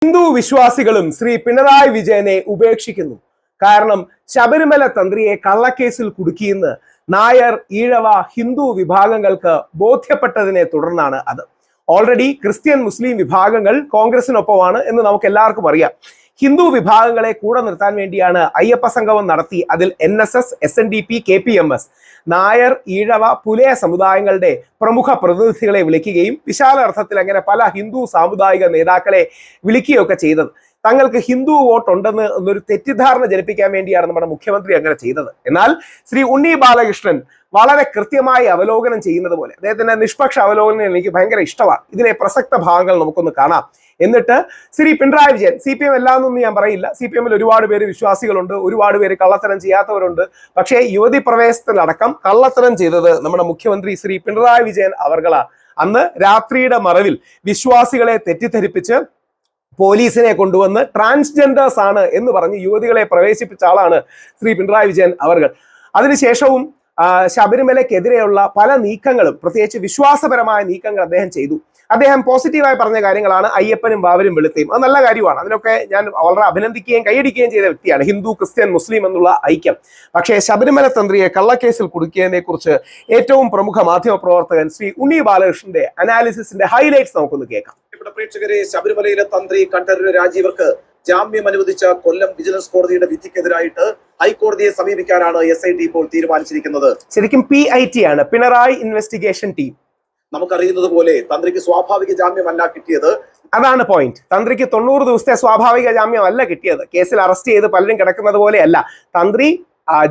ഹിന്ദു വിശ്വാസികളും ശ്രീ പിണറായി വിജയനെ ഉപേക്ഷിക്കുന്നു. കാരണം ശബരിമല തന്ത്രിയെ കള്ളക്കേസിൽ കുടുക്കിയെന്ന് നായർ, ഈഴവ, ഹിന്ദു വിഭാഗങ്ങൾക്ക് ബോധ്യപ്പെട്ടതിനെ തുടർന്നാണ് അത്. ഓൾറെഡി ക്രിസ്ത്യൻ, മുസ്ലിം വിഭാഗങ്ങൾ കോൺഗ്രസിനൊപ്പമാണ് എന്ന് നമുക്ക് എല്ലാവർക്കും അറിയാം. ഹിന്ദു വിഭാഗങ്ങളെ കൂടെ നിർത്താൻ വേണ്ടിയാണ് അയ്യപ്പ സംഗമം നടത്തി അതിൽ NSS, SNDP, KPMS, Nair, Ezhava, Pulaya സമുദായങ്ങളുടെ പ്രമുഖ പ്രതിനിധികളെ വിളിക്കുകയും വിശാല അർത്ഥത്തിൽ അങ്ങനെ പല ഹിന്ദു സാമുദായിക നേതാക്കളെ വിളിക്കുകയൊക്കെ ചെയ്തത്. തങ്ങൾക്ക് ഹിന്ദു വോട്ടുണ്ടെന്ന് എന്നൊരു തെറ്റിദ്ധാരണ ജനിപ്പിക്കാൻ വേണ്ടിയാണ് നമ്മുടെ മുഖ്യമന്ത്രി അങ്ങനെ ചെയ്തത്. എന്നാൽ ശ്രീ ഉണ്ണി ബാലകൃഷ്ണൻ വളരെ കൃത്യമായി അവലോകനം ചെയ്യുന്നത് പോലെ, അദ്ദേഹത്തിന്റെ നിഷ്പക്ഷ അവലോകനം എനിക്ക് ഭയങ്കര ഇഷ്ടമാണ്. ഇതിലെ പ്രസക്ത ഭാഗങ്ങൾ നമുക്കൊന്ന് കാണാം. എന്നിട്ട് ശ്രീ പിണറായി വിജയൻ, CPM എല്ലാമെന്നൊന്നും ഞാൻ പറയില്ല, CPMൽ ഒരുപാട് പേര് വിശ്വാസികളുണ്ട്, ഒരുപാട് പേര് കള്ളത്തരം ചെയ്യാത്തവരുണ്ട്. പക്ഷേ യുവതി പ്രവേശനത്തിലടക്കം കള്ളത്തരം ചെയ്തത് നമ്മുടെ മുഖ്യമന്ത്രി ശ്രീ പിണറായി വിജയൻ അവർകളാണ്. അന്ന് രാത്രിയുടെ മറവിൽ വിശ്വാസികളെ തെറ്റിദ്ധരിപ്പിച്ച് പോലീസിനെ കൊണ്ടുവന്ന് ട്രാൻസ്ജെൻഡേഴ്സ് ആണ് എന്ന് പറഞ്ഞ് യുവതികളെ പ്രവേശിപ്പിച്ച ആളാണ് ശ്രീ പിണറായി വിജയൻ അവർകൾ. അതിനുശേഷവും ശബരിമലയ്ക്കെതിരെയുള്ള പല നീക്കങ്ങളും, പ്രത്യേകിച്ച് വിശ്വാസപരമായ നീക്കങ്ങൾ അദ്ദേഹം ചെയ്തു. അദ്ദേഹം പോസിറ്റീവായി പറഞ്ഞ കാര്യങ്ങളാണ് അയ്യപ്പനും വാവരും വെളുത്തയും. അത് നല്ല കാര്യമാണ്. അതിനൊക്കെ ഞാൻ വളരെ അഭിനന്ദിക്കുകയും കൈയടിക്കുകയും ചെയ്ത വ്യക്തിയാണ്, ഹിന്ദു, ക്രിസ്ത്യൻ, മുസ്ലിം എന്നുള്ള ഐക്യം. പക്ഷേ ശബരിമല തന്ത്രിയെ കള്ളക്കേസിൽ കുടുക്കിയതിനെ കുറിച്ച് ഏറ്റവും പ്രമുഖ മാധ്യമ പ്രവർത്തകൻ ശ്രീ ഉണ്ണി ബാലകൃഷ്ണന്റെ അനാലിസിസിന്റെ ഹൈലൈറ്റ്സ് നമുക്കൊന്ന് കേൾക്കാം. പ്രേക്ഷകരെ, ശബരിമലയിലെ തന്ത്രി കണ്ഠരര് രാജീവർക്ക് ജാമ്യം അനുവദിച്ച കൊല്ലം വിജിലൻസ് കോടതിയുടെ വിധിക്കെതിരായിട്ട് ഹൈക്കോടതിയെ സമീപിക്കാനാണ് SIT ഇപ്പോൾ തീരുമാനിച്ചിരിക്കുന്നത്. ശരിക്കും PIT ആണ്, പിണറായി ഇൻവെസ്റ്റിഗേഷൻ ടീം. നമുക്കറിയുന്നത് പോലെ തന്ത്രിക്ക് സ്വാഭാവിക ജാമ്യമല്ല കിട്ടിയത്. അതാണ് പോയിന്റ്. തന്ത്രിക്ക് 90 ദിവസത്തെ സ്വാഭാവിക ജാമ്യം അല്ല കിട്ടിയത്. കേസിൽ അറസ്റ്റ് ചെയ്ത് പലരും കിടക്കുന്നത് പോലെയല്ല. തന്ത്രി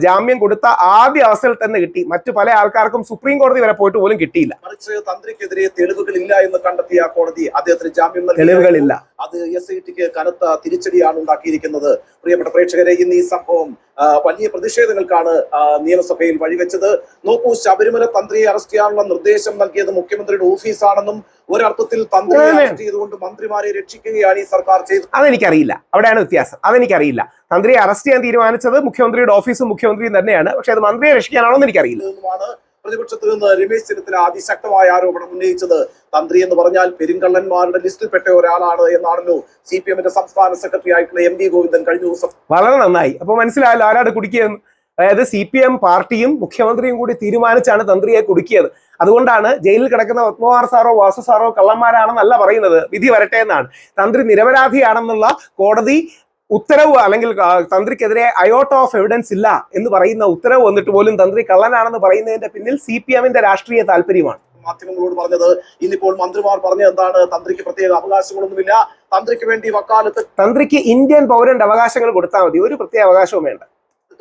ജാമ്യം കൊടുത്ത ആദ്യ അവസരത്തിൽ തന്നെ കിട്ടി. മറ്റു പല ആൾക്കാർക്കും സുപ്രീം കോടതി വരെ പോയിട്ട് പോലും കിട്ടിയില്ല. മറിച്ച് തന്ത്രിക്കെതിരെ തെളിവുകളില്ല എന്ന് കണ്ടെത്തിയ കോടതി അദ്ദേഹത്തിന് ജാമ്യം നൽകി. തെളിവുകളില്ല. അത് SITക്ക് കനത്ത തിരിച്ചടിയാണ് ഉണ്ടാക്കിയിരിക്കുന്നത്. പ്രിയപ്പെട്ട പ്രേക്ഷകരെ, ഇന്ന് ഈ സംഭവം വലിയ പ്രതിഷേധങ്ങൾക്കാണ് നിയമസഭയിൽ വഴിവെച്ചത്. നോക്കൂ, ശബരിമല തന്ത്രിയെ അറസ്റ്റ് ചെയ്യാനുള്ള നിർദ്ദേശം നൽകിയത് മുഖ്യമന്ത്രിയുടെ ഓഫീസാണെന്നും ഒരർത്ഥത്തിൽ തന്ത്രിയെ അറസ്റ്റ് ചെയ്തുകൊണ്ട് മന്ത്രിമാരെ രക്ഷിക്കുകയാണ് ഈ സർക്കാർ ചെയ്തത്. അതെനിക്കറിയില്ല, അവിടെയാണ് വ്യത്യാസം. അതെനിക്കറിയില്ല. തന്ത്രിയെ അറസ്റ്റ് ചെയ്യാൻ തീരുമാനിച്ചത് മുഖ്യമന്ത്രിയുടെ ഓഫീസും മുഖ്യമന്ത്രിയും തന്നെയാണ്. പക്ഷെ അത് മന്ത്രിയെ രക്ഷിക്കാനാണോ എന്ന് എനിക്കറിയില്ല. പ്രതിപക്ഷത്ത് നിന്ന് രമേശ് ചെന്നിത്തല അതിശക്തമായ ആരോപണം ഉന്നയിച്ചത് തന്ത്രി എന്ന് പറഞ്ഞാൽ പെരുങ്കള്ളന്മാരുടെ ലിസ്റ്റിൽപ്പെട്ട ഒരാളാണ് എന്നാണല്ലോ CPMന്റെ സംസ്ഥാന സെക്രട്ടറി ആയിട്ടുള്ള MV ഗോവിന്ദൻ കഴിഞ്ഞ ദിവസം. വളരെ നന്നായി. അപ്പൊ മനസ്സിലായല്ലോ ആരാണ് കുടുക്കിയെന്ന്. അതായത് CPM പാർട്ടിയും മുഖ്യമന്ത്രിയും കൂടി തീരുമാനിച്ചാണ് തന്ത്രിയെ കുടുക്കിയത്. അതുകൊണ്ടാണ് ജയിലിൽ കിടക്കുന്ന പത്മകുമാർ സാറോ വാസു സാറോ കള്ളന്മാരാണെന്നല്ല പറയുന്നത്, വിധി വരട്ടെ എന്നാണ്. തന്ത്രി നിരപരാധിയാണെന്നുള്ള കോടതി ഉത്തരവ്, അല്ലെങ്കിൽ തന്ത്രിക്കെതിരെ അയോട്ട ഓഫ് എവിഡൻസ് ഇല്ല എന്ന് പറയുന്ന ഉത്തരവ് വന്നിട്ട് പോലും തന്ത്രി കള്ളനാണെന്ന് പറയുന്നതിന്റെ പിന്നിൽ CPMന്റെ രാഷ്ട്രീയ താല്പര്യമാണ്. മാധ്യമങ്ങളോട് പറഞ്ഞത് ഇന്നിപ്പോൾ മന്ത്രിമാർ പറഞ്ഞത് എന്താണ്? തന്ത്രിക്ക് പ്രത്യേക അവകാശങ്ങളൊന്നുമില്ല, തന്ത്രിക്ക് വേണ്ടി വക്കാലത്ത്, തന്ത്രിക്ക് ഇന്ത്യൻ പൗരന്റെ അവകാശങ്ങൾ കൊടുത്താൽ മതി, ഒരു പ്രത്യേക അവകാശവും വേണ്ട.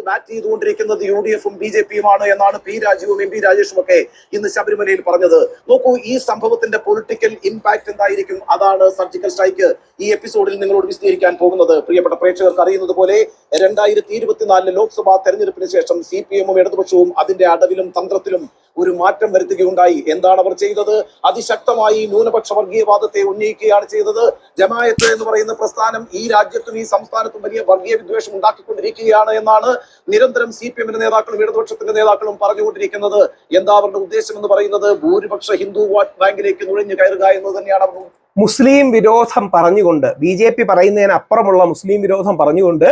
ബാറ്റ് ചെയ്തുകൊണ്ടിരിക്കുന്നത് UDFും BJPയുമാണ് എന്നാണ് P രാജുവും MP രാജേഷും ഒക്കെ ഇന്ന് ശബരിമലയിൽ പറഞ്ഞത്. നോക്കൂ, ഈ സംഭവത്തിന്റെ പൊളിറ്റിക്കൽ ഇമ്പാക്ട് എന്തായിരിക്കും? അതാണ് സർജിക്കൽ സ്ട്രൈക്ക് ഈ എപ്പിസോഡിൽ നിങ്ങളോട് വിശദീകരിക്കാൻ പോകുന്നത്. പ്രിയപ്പെട്ട പ്രേക്ഷകർക്ക് അറിയുന്നത് പോലെ 2024 ലോക്സഭാ തെരഞ്ഞെടുപ്പിന് ശേഷം CPMും ഇടതുപക്ഷവും അതിന്റെ അടവിലും തന്ത്രത്തിലും ഒരു മാറ്റം വരുത്തുകയുണ്ടായി. എന്താണ് അവർ ചെയ്തത്? അതിശക്തമായി ന്യൂനപക്ഷ വർഗീയവാദത്തെ ഉന്നയിക്കുകയാണ് ചെയ്തത്. ജമായത്ത് എന്ന് പറയുന്ന പ്രസ്ഥാനം ഈ രാജ്യത്തും ഈ സംസ്ഥാനത്തും വലിയ വർഗീയ വിദ്വേഷം ഉണ്ടാക്കിക്കൊണ്ടിരിക്കുകയാണ് എന്നാണ് നിരന്തരം CPMന്റെ നേതാക്കളും ഇടതുപക്ഷത്തിന്റെ നേതാക്കളും പറഞ്ഞുകൊണ്ടിരിക്കുന്നത്. എന്താ അവരുടെ ഉദ്ദേശം എന്ന് പറയുന്നത്? ഭൂരിപക്ഷ ഹിന്ദു വോട്ട് ബാങ്കിലേക്ക് നുഴഞ്ഞു കയറുക എന്ന് തന്നെയാണ് അവർ. മുസ്ലിം വിരോധം പറഞ്ഞുകൊണ്ട്, BJP പറയുന്നതിന് അപ്പുറമുള്ള മുസ്ലിം വിരോധം പറഞ്ഞുകൊണ്ട്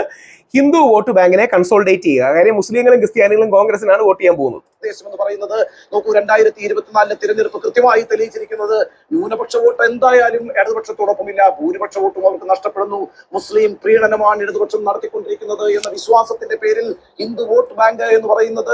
ഹിന്ദു വോട്ട് ബാങ്കിനെ കൺസോൾഡേറ്റ് ചെയ്യുക. കാര്യം മുസ്ലിങ്ങളും ക്രിസ്ത്യാനികളും കോൺഗ്രസിനാണ് വോട്ട് ചെയ്യാൻ പോകുന്നത്. ഉദ്ദേശം എന്ന് പറയുന്നത്, നോക്കൂ, 2024 തിരഞ്ഞെടുപ്പ് കൃത്യമായി തെളിയിച്ചിരിക്കുന്നത് ന്യൂനപക്ഷ വോട്ട് എന്തായാലും ഇടതുപക്ഷത്തോടൊപ്പമില്ല, ഭൂരിപക്ഷ വോട്ടും അവർക്ക് നഷ്ടപ്പെടുന്നു. മുസ്ലിം പ്രീണനമാണ് ഇടതുപക്ഷം നടത്തിക്കൊണ്ടിരിക്കുന്നത് എന്ന വിശ്വാസത്തിന്റെ പേരിൽ ഹിന്ദു വോട്ട് ബാങ്ക് എന്ന് പറയുന്നത്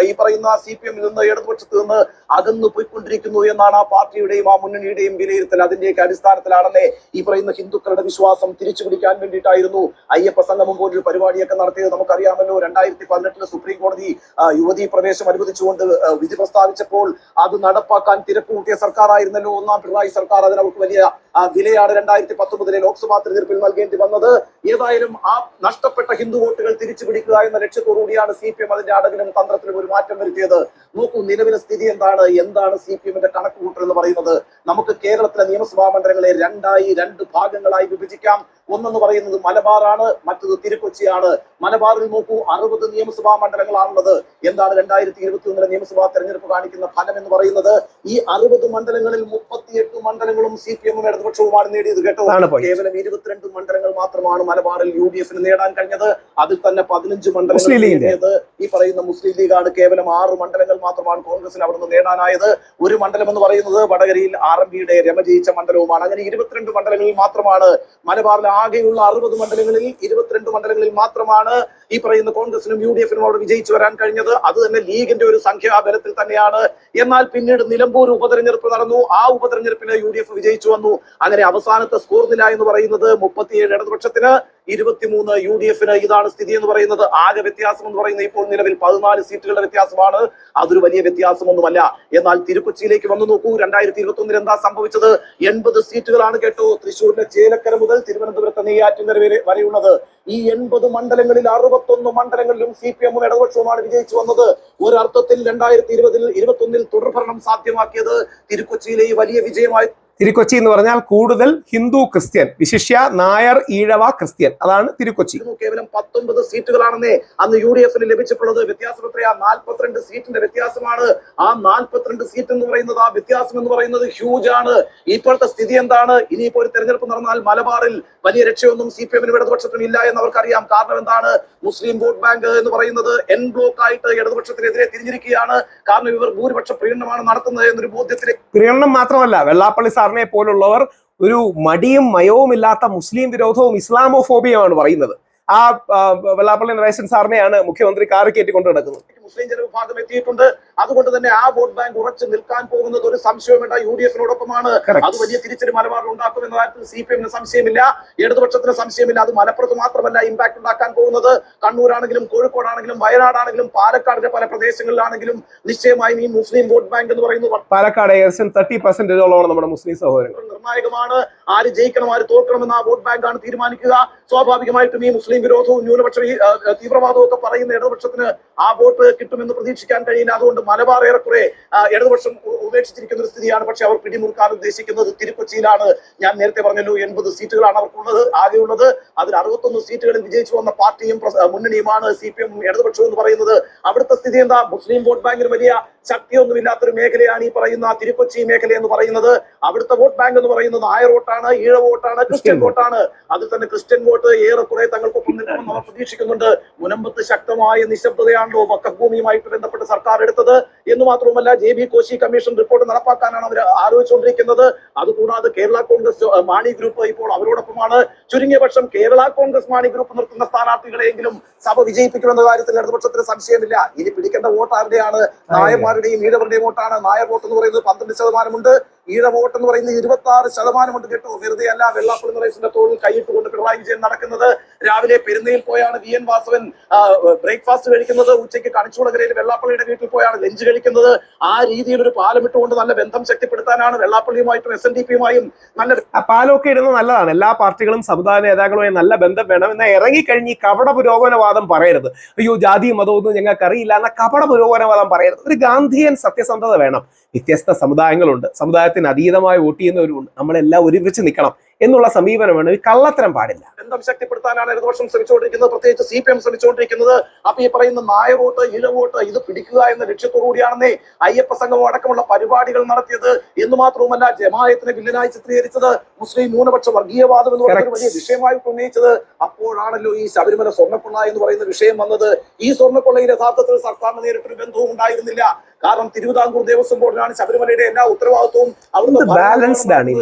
ഈ പറയുന്ന CPMൽ നിന്ന് ഇടതുപക്ഷത്ത് നിന്ന് അകന്നു പോയിക്കൊണ്ടിരിക്കുന്നു എന്നാണ് ആ പാർട്ടിയുടെയും ആ മുന്നണിയുടെയും വിലയിരുത്തൽ. അതിന്റെയൊക്കെ അടിസ്ഥാനത്തിലാണല്ലേ ഈ പറയുന്ന ഹിന്ദുക്കളുടെ വിശ്വാസം തിരിച്ചു പിടിക്കാൻ വേണ്ടിയിട്ടായിരുന്നു അയ്യപ്പ സംഗമം പോലൊരു പരിപാടിയൊക്കെ നടത്തിയത്. നമുക്കറിയാമല്ലോ, 2018 സുപ്രീം കോടതി യുവതീ പ്രവേശം അനുവദിച്ചുകൊണ്ട് വിധി പ്രസ്താവിച്ചപ്പോൾ അത് നടപ്പാക്കാൻ തിരക്കുകൂട്ടിയ സർക്കാർ ആയിരുന്നല്ലോ ഒന്നാം പിണറായി സർക്കാർ. അതിന് അവർക്ക് വലിയ വിലയാണ് 2019 ലോക്സഭാ തെരഞ്ഞെടുപ്പിൽ നൽകേണ്ടി വന്നത്. ഏതായാലും ആ നഷ്ടപ്പെട്ട ഹിന്ദു വോട്ടുകൾ തിരിച്ചു പിടിക്കുക എന്ന ലക്ഷ്യത്തോടുകൂടിയാണ് CPM അതിന്റെ അടവിലും തന്ത്രത്തിലും ഒരു മാറ്റം വരുത്തിയത്. നോക്കൂ, നിലവിലെ സ്ഥിതി എന്താണ്? CPMന്റെ കണക്കുകൂട്ടൽ എന്ന് പറയുന്നത്? നമുക്ക് കേരളത്തിലെ നിയമസഭാ മണ്ഡലങ്ങളെ 2 ഭാഗങ്ങളായി വിഭജിക്കാം. ഒന്നെന്ന് പറയുന്നത് മലബാറാണ്, മറ്റത് തിരുക്കൊച്ചിയാണ്. മലബാറിൽ നോക്കൂ, 60 നിയമസഭാ മണ്ഡലങ്ങളാണുള്ളത്. എന്താണ് 2021 നിയമസഭാ തെരഞ്ഞെടുപ്പ് കാണിക്കുന്ന ഫലം എന്ന് പറയുന്നത്? ഈ 60 മണ്ഡലങ്ങളിൽ 38 മണ്ഡലങ്ങളും CPM-ഉം ഇടതുപക്ഷവുമാണ് നേടിയത് കേട്ടോ. കേവലം 22 മണ്ഡലങ്ങൾ മാത്രമാണ് മലബാറിൽ UDF-ന് നേടാൻ കഴിഞ്ഞത്. അതിൽ തന്നെ 15 മണ്ഡലങ്ങൾ നേടിയത് ഈ പറയുന്ന മുസ്ലിം ലീഗാണ്. കേവലം 6 മണ്ഡലങ്ങൾ മാത്രമാണ് കോൺഗ്രസിന് അവിടെ നിന്ന് നേടാനായത്. ഒരു മണ്ഡലം എന്ന് പറയുന്നത് വടകരയിൽ RMPയുടെ രമ ജയിച്ച മണ്ഡലവുമാണ്. അങ്ങനെ 22 മണ്ഡലങ്ങളിൽ മാത്രമാണ് മലബാറിലെ ആകെയുള്ള 60 മണ്ഡലങ്ങളിൽ 22 മണ്ഡലങ്ങളിൽ മാത്രമാണ് ഈ പറയുന്ന കോൺഗ്രസിനും UDF-നും അവിടെ വിജയിച്ചു വരാൻ കഴിഞ്ഞത്. അത് തന്നെ ലീഗിന്റെ ഒരു സംഖ്യാബലത്തിൽ തന്നെയാണ്. എന്നാൽ പിന്നീട് നിലമ്പൂർ ഉപതെരഞ്ഞെടുപ്പ് നടന്നു. ആ ഉപതെരഞ്ഞെടുപ്പിൽ UDF വിജയിച്ചു വന്നു. അങ്ങനെ അവസാനത്തെ സ്കോർ നില എന്ന് പറയുന്നത് 37 ഇടതുപക്ഷത്തിന്, 23 UDF-ന്. ഇതാണ് സ്ഥിതി എന്ന് പറയുന്നത്. ആകെ വ്യത്യാസം എന്ന് പറയുന്നത് ഇപ്പോൾ നിലവിൽ 14 സീറ്റുകളുടെ വ്യത്യാസമാണ്. അതൊരു വലിയ വ്യത്യാസമൊന്നുമല്ല. എന്നാൽ തിരുക്കൊച്ചിയിലേക്ക് വന്നു നോക്കൂ, 2021 എന്താ സംഭവിച്ചത്? 80 സീറ്റുകളാണ് കേട്ടോ. തൃശ്ശൂരിലെ ചേലക്കര മുതൽ തിരുവനന്തപുരത്തെ നെയ്യാറ്റിൻകര വരെയുള്ളത്. ഈ 80 മണ്ഡലങ്ങളിൽ 61 മണ്ഡലങ്ങളിലും CPM-ഉം ഇടതുപക്ഷവുമാണ് വിജയിച്ചു വന്നത്. ഒരർത്ഥത്തിൽ 2021 തുടർഭരണം സാധ്യമാക്കിയത് തിരുക്കൊച്ചിയിലെ ഈ വലിയ വിജയമായി. തിരുക്കൊച്ചി എന്ന് പറഞ്ഞാൽ കൂടുതൽ ഹിന്ദു ക്രിസ്ത്യൻ, വിശിഷ്യ നായർ ഈഴവ ക്രിസ്ത്യൻ, അതാണ് തിരുക്കൊച്ചി. കേവലം 19 സീറ്റുകളാണെന്നേ അന്ന് UDF-ന് ലഭിച്ചിട്ടുള്ളത്. വ്യത്യാസം എത്രയാ? 42 സീറ്റിന്റെ വ്യത്യാസമാണ്. ആ 42 സീറ്റ് എന്ന് പറയുന്നത്, ആ വ്യത്യാസം എന്ന് പറയുന്നത് ഹ്യൂജ് ആണ്. ഇപ്പോഴത്തെ സ്ഥിതി എന്താണ്? ഇനിയിപ്പോ ഒരു തെരഞ്ഞെടുപ്പ് നടന്നാൽ മലബാറിൽ വലിയ രക്ഷയൊന്നും CPM-നും ഇടതുപക്ഷത്തിനും ഇല്ല എന്ന് അവർക്കറിയാം. കാരണം എന്താണ്? മുസ്ലിം വോട്ട് ബാങ്ക് എന്ന് പറയുന്നത് എൻ ബ്ലോക്ക് ആയിട്ട് ഇടതുപക്ഷത്തിനെതിരെ തിരിഞ്ഞിരിക്കുകയാണ്. കാരണം ഇവർ ഭൂരിപക്ഷ പ്രീണനമാണ് നടത്തുന്നത് എന്നൊരു ബോധ്യത്തിലേക്ക്. പ്രീണനം മാത്രമല്ല, വെള്ളാപ്പള്ളി സാറിനെ പോലുള്ളവർ ഒരു മടിയും മയവും ഇല്ലാത്ത മുസ്ലിം വിരോധവും ഇസ്ലാമോഫോബിയുമാണ് പറയുന്നത്. ആ വെള്ളാപ്പള്ളി നരേശൻ സാറിനെയാണ് മുഖ്യമന്ത്രി കാറി കയറ്റി കൊണ്ടു നടക്കുന്നത്. മുസ്ലിം ജനവിഭാഗം എത്തിയിട്ടുണ്ട്. അതുകൊണ്ട് തന്നെ ആ വോട്ട് ബാങ്ക് ഉറച്ചു നിൽക്കാൻ പോകുന്നത് ഒരു സംശയം വേണ്ട, UDF-നോടൊപ്പമാണ്. അത് വലിയ തിരിച്ചടി മലബാറിൽ ഉണ്ടാക്കുമെന്ന കാര്യത്തിൽ CPM-ന് സംശയമില്ല, ഇടതുപക്ഷത്തിന് സംശയമില്ല. അത് മലപ്പുറത്ത് മാത്രമല്ല ഇമ്പാക്ട് ഉണ്ടാക്കാൻ പോകുന്നത്. കണ്ണൂരാണെങ്കിലും കോഴിക്കോടാണെങ്കിലും വയനാടാണെങ്കിലും പാലക്കാടിന്റെ പല പ്രദേശങ്ങളിലാണെങ്കിലും നിശ്ചയമായും ഈ മുസ്ലിം വോട്ട് ബാങ്ക് എന്ന് പറയുന്നത് പാലക്കാട് 30% നമ്മുടെ മുസ്ലിം സഹോദരങ്ങൾ നിർണായകമാണ്. ആര് ജയിക്കണം ആര് തോൽക്കണമെന്ന് ആ വോട്ട് ബാങ്കാണ് തീരുമാനിക്കുക. സ്വാഭാവികമായിട്ടും ഈ മുസ്ലിം വിരോധവും ന്യൂനപക്ഷ തീവ്രവാദവും ഒക്കെ പറയുന്ന ഇടതുപക്ഷത്തിന് ആ വോട്ട് കിട്ടുമെന്ന് പ്രതീക്ഷിക്കാൻ കഴിയില്ല. അതുകൊണ്ട് മലബാർ ഏറെക്കുറെ ഇടതുപക്ഷം ഉപേക്ഷിച്ചിരിക്കുന്ന ഒരു സ്ഥിതിയാണ്. പക്ഷെ അവർ പിടിമുറുക്കാൻ ഉദ്ദേശിക്കുന്നത് തിരുക്കൊച്ചിയിലാണ്. ഞാൻ നേരത്തെ പറഞ്ഞല്ലോ, 80 സീറ്റുകളാണ് അവർക്കുള്ളത്, ആകെയുള്ളത്. അതിൽ 61 സീറ്റുകളിൽ വിജയിച്ചു വന്ന പാർട്ടിയും മുന്നണിയുമാണ് CPM ഇടതുപക്ഷം എന്ന് പറയുന്നത്. അവിടുത്തെ സ്ഥിതി എന്താ? മുസ്ലിം വോട്ട് ബാങ്കിന് വലിയ ശക്തിയൊന്നുമില്ലാത്തൊരു മേഖലയാണ് ഈ പറയുന്ന തിരുക്കൊച്ചി മേഖല എന്ന് പറയുന്നത്. അവിടുത്തെ വോട്ട് ബാങ്ക് എന്ന് പറയുന്നത് നായർ വോട്ടാണ്, ഈഴ വോട്ടാണ്, ക്രിസ്ത്യൻ വോട്ടാണ്. അതിൽ തന്നെ ക്രിസ്ത്യൻ വോട്ട് ഏറെക്കുറെ തങ്ങൾക്കൊപ്പം നിൽക്കുമെന്ന് അവർ പ്രതീക്ഷിക്കുന്നുണ്ട്. മുനമ്പത്ത് ശക്തമായ നിശബ്ദതയാണല്ലോ വഖഫ് ഭൂമിയുമായിട്ട് ബന്ധപ്പെട്ട് സർക്കാർ എടുത്തത് എന്ന് മാത്രവുമല്ല, JB കോശി കമ്മീഷൻ റിപ്പോർട്ട് നടപ്പാക്കാനാണ് അവർ ആലോചിച്ചുകൊണ്ടിരിക്കുന്നത്. അതുകൂടാതെ കേരള കോൺഗ്രസ് മാണി ഗ്രൂപ്പ് ഇപ്പോൾ അവരോടൊപ്പമാണ്. ചുരുങ്ങിയ പക്ഷം കേരള കോൺഗ്രസ് മാണി ഗ്രൂപ്പ് നിർത്തുന്ന സ്ഥാനാർത്ഥികളെങ്കിലും സഭ വിജയിപ്പിക്കുമെന്ന കാര്യത്തിൽ ഇടതുപക്ഷത്തിന് സംശയമില്ല. ഇനി പിടിക്കേണ്ട വോട്ട് ആരുടെയാണ്? നായന്മാരുടെയും ഈഴവരുടെയും വോട്ടാണ്. നായർ വോട്ട് എന്ന് പറയുന്നത് 12% ഈഴ വോട്ട് എന്ന് പറയുന്നത് 26% കേട്ടോ. വെറുതെ അല്ല വെള്ളാപ്പള്ളി നരേശന്റെ തോളിൽ കൈയിട്ടുകൊണ്ട് പിണറായി വിജയൻ നടക്കുന്നത്. രാവിലെ പെരുന്നയിൽ പോയാണ് VN വാസവൻ ബ്രേക്ക്ഫാസ്റ്റ് കഴിക്കുന്നത്. ഉച്ചയ്ക്ക് കണിച്ചുകുളങ്ങരയിൽ വെള്ളാപ്പള്ളിയുടെ വീട്ടിൽ പോയാണ് ലഞ്ച് കഴിക്കുന്നത്. ആ രീതിയിൽ ഒരു പാലമിട്ടുകൊണ്ട് നല്ല ബന്ധം ശക്തിപ്പെടുത്താനാണ് വെള്ളാപ്പള്ളിയുമായിട്ടും SNDP-യുമായും നല്ല പാലമൊക്കെ ഇടുന്നത് നല്ലതാണ്. എല്ലാ പാർട്ടികളും സമുദായ നേതാക്കളുമായി നല്ല ബന്ധം വേണം. എന്നാൽ ഇറങ്ങിക്കഴിഞ്ഞ് ഈ കപട പുരോഗമനവാദം പറയരുത്. അയ്യോ ജാതിയും മതമൊന്നും ഞങ്ങൾക്ക് അറിയില്ല എന്ന കപട പുരോഗമനവാദം പറയരുത്. ഒരു ഗാന്ധിയൻ സത്യസന്ധത വേണം. വ്യത്യസ്ത സമുദായങ്ങളുണ്ട്, സമുദായത്തിന് അതീതമായി വോട്ട് ചെയ്യുന്നവരുണ്ട്. നമ്മളെല്ലാം ഒരുമിച്ച് നിൽക്കണം എന്നുള്ള സമീപനമാണ്. ഒരു കള്ളത്തരം പാടില്ല. ബന്ധം ശക്തിപ്പെടുത്താനാണ് ഇടതുപക്ഷം ശ്രമിച്ചുകൊണ്ടിരിക്കുന്നത്, പ്രത്യേകിച്ച് CPM ശ്രമിച്ചുകൊണ്ടിരിക്കുന്നത്. അപ്പൊ ഈ പറയുന്ന നായർ വോട്ട് ഈഴ വോട്ട് ഇത് പിടിക്കുക എന്ന ലക്ഷ്യത്തോടുകൂടിയാണെന്നേ അയ്യപ്പ സംഘം അടക്കമുള്ള പരിപാടികൾ നടത്തിയത്. എന്ന് മാത്രവുമല്ല, ജമായത്തിനെ വില്ലനായി ചിത്രീകരിച്ചത്, മുസ്ലിം ന്യൂനപക്ഷ വർഗീയവാദം എന്ന് പറയുന്ന വലിയ വിഷയമായിട്ട് ഉന്നയിച്ചത്. അപ്പോഴാണല്ലോ ഈ ശബരിമല സ്വർണ്ണക്കൊള്ള എന്ന് പറയുന്ന വിഷയം വന്നത്. ഈ സ്വർണ്ണക്കൊള്ളയിൽ യഥാർത്ഥത്തിൽ സർക്കാരിന് നേരിട്ടൊരു ബന്ധവും ഉണ്ടായിരുന്നില്ല. കാരണം തിരുവിതാംകൂർ ദേവസ്വം ബോർഡിനാണ് ശബരിമലയുടെ എല്ലാ ഉത്തരവാദിത്വവും. അവിടുത്തെ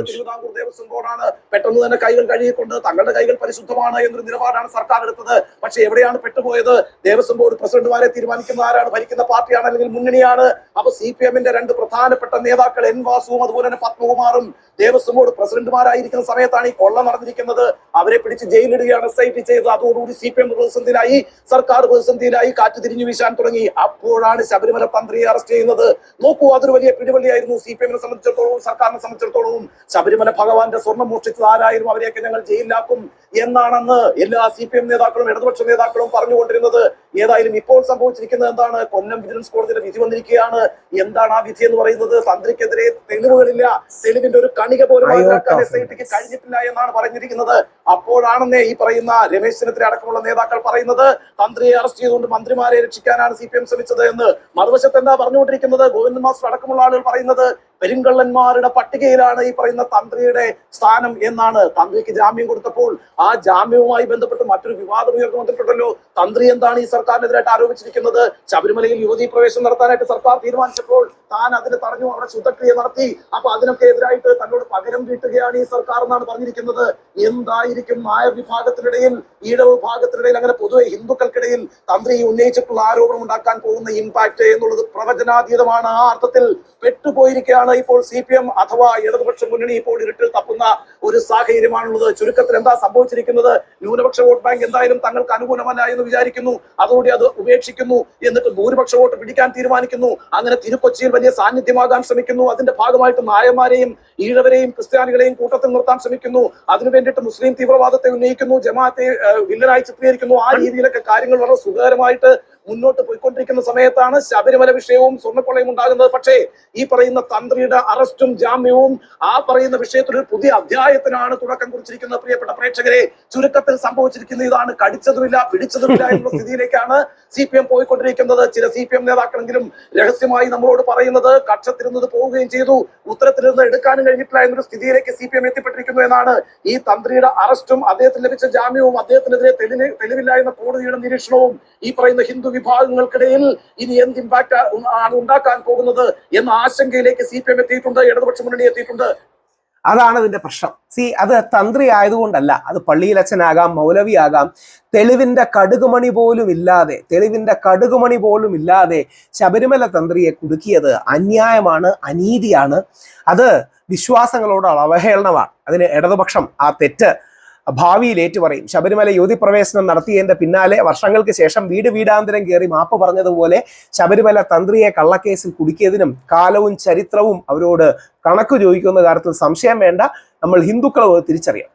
തിരുവിതാംകൂർ ദേവസ്വം ബോർഡാണ്. പെട്ടെന്ന് തന്നെ കൈകൾ കഴുകിക്കൊണ്ട് തങ്ങളുടെ കൈകൾ പരിശുദ്ധമാണ് എന്നൊരു നിലപാടാണ് സർക്കാർ എടുത്തത്. പക്ഷെ എവിടെയാണ് പെട്ടുപോയത്? ദേവസ്വം ബോർഡ് പ്രസിഡന്റുമാരെ തീരുമാനിക്കുന്ന ആരാണ്? ഭരിക്കുന്ന പാർട്ടിയാണ്, അല്ലെങ്കിൽ മുന്നണിയാണ്. അപ്പൊ CPM-ന്റെ 2 പ്രധാനപ്പെട്ട നേതാക്കൾ N വാസുവും അതുപോലെ തന്നെ പത്മകുമാറും ദേവസ്വം ബോർഡ് പ്രസിഡന്റുമാരായിരിക്കുന്ന സമയത്താണ് ഈ കൊള്ള നടന്നിരിക്കുന്നത്. അവരെ പിടിച്ച് ജയിലിടുകയാണ് SIT ചെയ്തത്. അതോടുകൂടി CPM പ്രതിസന്ധിയിലായി, സർക്കാർ പ്രതിസന്ധിയിലായി, കാറ്റ് തിരിഞ്ഞു വീശാൻ തുടങ്ങി. അപ്പോഴാണ് ശബരിമല തന്ത്രിയെ അറസ്റ്റ് ചെയ്യുന്നത്. നോക്കൂ, അതൊരു വലിയ പിടിവള്ളിയായിരുന്നു CPM-നെ സംബന്ധിച്ചിടത്തോളവും സർക്കാരിനെ സംബന്ധിച്ചിടത്തോളവും. ശബരിമല ഭഗവാന്റെ സ്വർണ്ണം മോഷ്ടിച്ച പ്രവർത്തിച്ചത് ആരായാലും അവരെയൊക്കെ ഞങ്ങൾ ജയിലിലാക്കും എന്നാണെന്ന് എല്ലാ CPM നേതാക്കളും ഇടതുപക്ഷ നേതാക്കളും പറഞ്ഞുകൊണ്ടിരുന്നത്. ഏതായാലും ഇപ്പോൾ സംഭവിച്ചിരിക്കുന്നത് എന്താണ്? കൊല്ലം വിജിലൻസ് കോടതിയുടെ വിധി വന്നിരിക്കുകയാണ്. എന്താണ് ആ വിധി എന്ന് പറയുന്നത്? തന്ത്രിക്കെതിരെ തെളിവുകളില്ല, തെളിവിന്റെ ഒരു കണിക പോലും ഹാജരാക്കാൻ SITക്ക് കഴിഞ്ഞിട്ടില്ല എന്നാണ് പറഞ്ഞിരിക്കുന്നത്. അപ്പോഴാണെന്നേ ഈ പറയുന്ന രമേശ് ചെന്നിത്തല അടക്കമുള്ള നേതാക്കൾ പറയുന്നത് തന്ത്രിയെ അറസ്റ്റ് ചെയ്തുകൊണ്ട് മന്ത്രിമാരെ രക്ഷിക്കാനാണ് CPM ശ്രമിച്ചത് എന്ന്. മറുവശത്ത് എന്താ പറഞ്ഞുകൊണ്ടിരിക്കുന്നത്? ഗോവിന്ദൻ മാസ്റ്റർ അടക്കമുള്ള ആളുകൾ പറയുന്നത് പെരുങ്കള്ളന്മാരുടെ പട്ടികയിലാണ് ഈ പറയുന്ന തന്ത്രിയുടെ സ്ഥാനം എന്നാണ്. തന്ത്രിക്ക് ജാമ്യം കൊടുത്തപ്പോൾ ആ ജാമ്യവുമായി ബന്ധപ്പെട്ട് മറ്റൊരു വിവാദം ഉയർന്നു വന്നിട്ടുണ്ടല്ലോ. തന്ത്രി എന്താണ് ഈ സർക്കാരിനെതിരായിട്ട് ആരോപിച്ചിരിക്കുന്നത്? ശബരിമലയിൽ യുവതീ പ്രവേശനം നടത്താനായിട്ട് സർക്കാർ തീരുമാനിച്ചപ്പോൾ താൻ അതിന് തടഞ്ഞു, അവിടെ ശുദ്ധക്രിയ നടത്തി. അപ്പൊ അതിനൊക്കെ എതിരായിട്ട് തന്നോട് പകരം വീട്ടുകയാണ് ഈ സർക്കാർ എന്നാണ് പറഞ്ഞിരിക്കുന്നത്. എന്തായിരിക്കും നായർ വിഭാഗത്തിനിടയിൽ, ഈഴവ വിഭാഗത്തിനിടയിൽ, അങ്ങനെ പൊതുവെ ഹിന്ദുക്കൾക്കിടയിൽ തന്ത്രി ഉന്നയിച്ചിട്ടുള്ള ആരോപണം ഉണ്ടാക്കാൻ പോകുന്ന ഇമ്പാക്ട് എന്നുള്ളത് പ്രവചനാതീതമാണ്. ആ അർത്ഥത്തിൽ പെട്ടുപോയിരിക്കുകയാണ് ഇപ്പോൾ CPM അഥവാ ഇടതുപക്ഷ മുന്നണി ഇപ്പോൾ ഇരുട്ടിൽ തപ്പുന്ന ഒരു സാഹചര്യമാണുള്ളത്. ചുരുക്കത്തിൽ എന്താ സംഭവിച്ചിരിക്കുന്നത്? ന്യൂനപക്ഷ വോട്ട് ബാങ്ക് എന്തായാലും തങ്ങൾക്ക് അനുകൂലമല്ല എന്ന് വിചാരിക്കുന്നു, അതോടെ അത് ഉപേക്ഷിക്കുന്നു. എന്നിട്ട് ഭൂരിപക്ഷ വോട്ട് പിടിക്കാൻ തീരുമാനിക്കുന്നു. അങ്ങനെ തിരുക്കൊച്ചിയിൽ വലിയ സാന്നിധ്യമാകാൻ ശ്രമിക്കുന്നു. അതിന്റെ ഭാഗമായിട്ട് നായന്മാരെയും ഈഴവരെയും ക്രിസ്ത്യാനികളെയും കൂട്ടത്തിൽ നിർത്താൻ ശ്രമിക്കുന്നു. അതിനു വേണ്ടിയിട്ട് മുസ്ലിം തീവ്രവാദത്തെ ഉന്നയിക്കുന്നു, ജമാഅത്തെ വില്ലനായി ചിത്രീകരിക്കുന്നു. ആ രീതിയിലൊക്കെ കാര്യങ്ങൾ വളരെ സുഖകരമായിട്ട് മുന്നോട്ട് പോയിക്കൊണ്ടിരിക്കുന്ന സമയത്താണ് ശബരിമല വിഷയവും സ്വർണ്ണക്കൊള്ളയും ഉണ്ടാകുന്നത്. പക്ഷേ ഈ പറയുന്ന തന്ത്രിയുടെ അറസ്റ്റും ജാമ്യവും ആ പറയുന്ന വിഷയത്തിൽ ഒരു പുതിയ അധ്യായത്തിനാണ് തുടക്കം കുറിച്ചിരിക്കുന്നത്. പ്രിയപ്പെട്ട പ്രേക്ഷകരെ, ചുരുക്കത്തിൽ സംഭവിച്ചിരിക്കുന്ന ഇതാണ്. കടിച്ചതുമില്ല പിടിച്ചതുമില്ല എന്നുള്ള സ്ഥിതിയിലേക്കാണ് CPM പോയിക്കൊണ്ടിരിക്കുന്നത്. ചില CPM നേതാക്കളെങ്കിലും രഹസ്യമായി നമ്മളോട് പറയുന്നത് കക്ഷത്തിരുന്നത് പോവുകയും ചെയ്തു, ഉത്തരത്തിലിരുന്ന് എടുക്കാനും കഴിഞ്ഞിട്ടില്ല എന്നൊരു സ്ഥിതിയിലേക്ക് CPM എത്തിപ്പെട്ടിരിക്കുന്നു എന്നാണ്. ഈ തന്ത്രിയുടെ അറസ്റ്റും അദ്ദേഹത്തിന് ലഭിച്ച ജാമ്യവും അദ്ദേഹത്തിനെതിരെ തെളിവില്ല എന്ന കോടതിയുടെ നിരീക്ഷണവും ഈ പറയുന്ന ഹിന്ദു വിഭാഗങ്ങൾക്കിടയിൽ ഇനി എന്ത് ഇമ്പാക്ട് ആണ് ഉണ്ടാക്കാൻ പോകുന്നത് എന്ന ആശങ്കയിലേക്ക് CPM എത്തിയിട്ടുണ്ട്, ഇടതുപക്ഷ മുന്നണി എത്തിയിട്ടുണ്ട്. അതാണ് അതിന്റെ പ്രശ്നം. അത് തന്ത്രി ആയതുകൊണ്ടല്ല, അത് പള്ളിയിലച്ഛനാകാം, മൗലവിയാകാം. തെളിവിന്റെ കടുകുമണി പോലും ഇല്ലാതെ ശബരിമല തന്ത്രിയെ കുടുക്കിയത് അന്യായമാണ്, അനീതിയാണ്. അത് വിശ്വാസങ്ങളോടുള്ള അവഹേളനമാണ്. അതിന് ഇടതുപക്ഷം ആ തെറ്റ് ഭാവിയിൽ ഏറ്റുപറയും. ശബരിമല യുവതി പ്രവേശനം നടത്തിയതിന്റെ പിന്നാലെ വർഷങ്ങൾക്ക് ശേഷം വീടാന്തരം കയറി മാപ്പ് പറഞ്ഞതുപോലെ ശബരിമല തന്ത്രിയെ കള്ളക്കേസിൽ കുടുക്കിയതിനും കാലവും ചരിത്രവും അവരോട് കണക്ക് ചോദിക്കുന്ന കാര്യത്തിൽ സംശയം വേണ്ട. നമ്മൾ ഹിന്ദുക്കൾ തിരിച്ചറിയാം.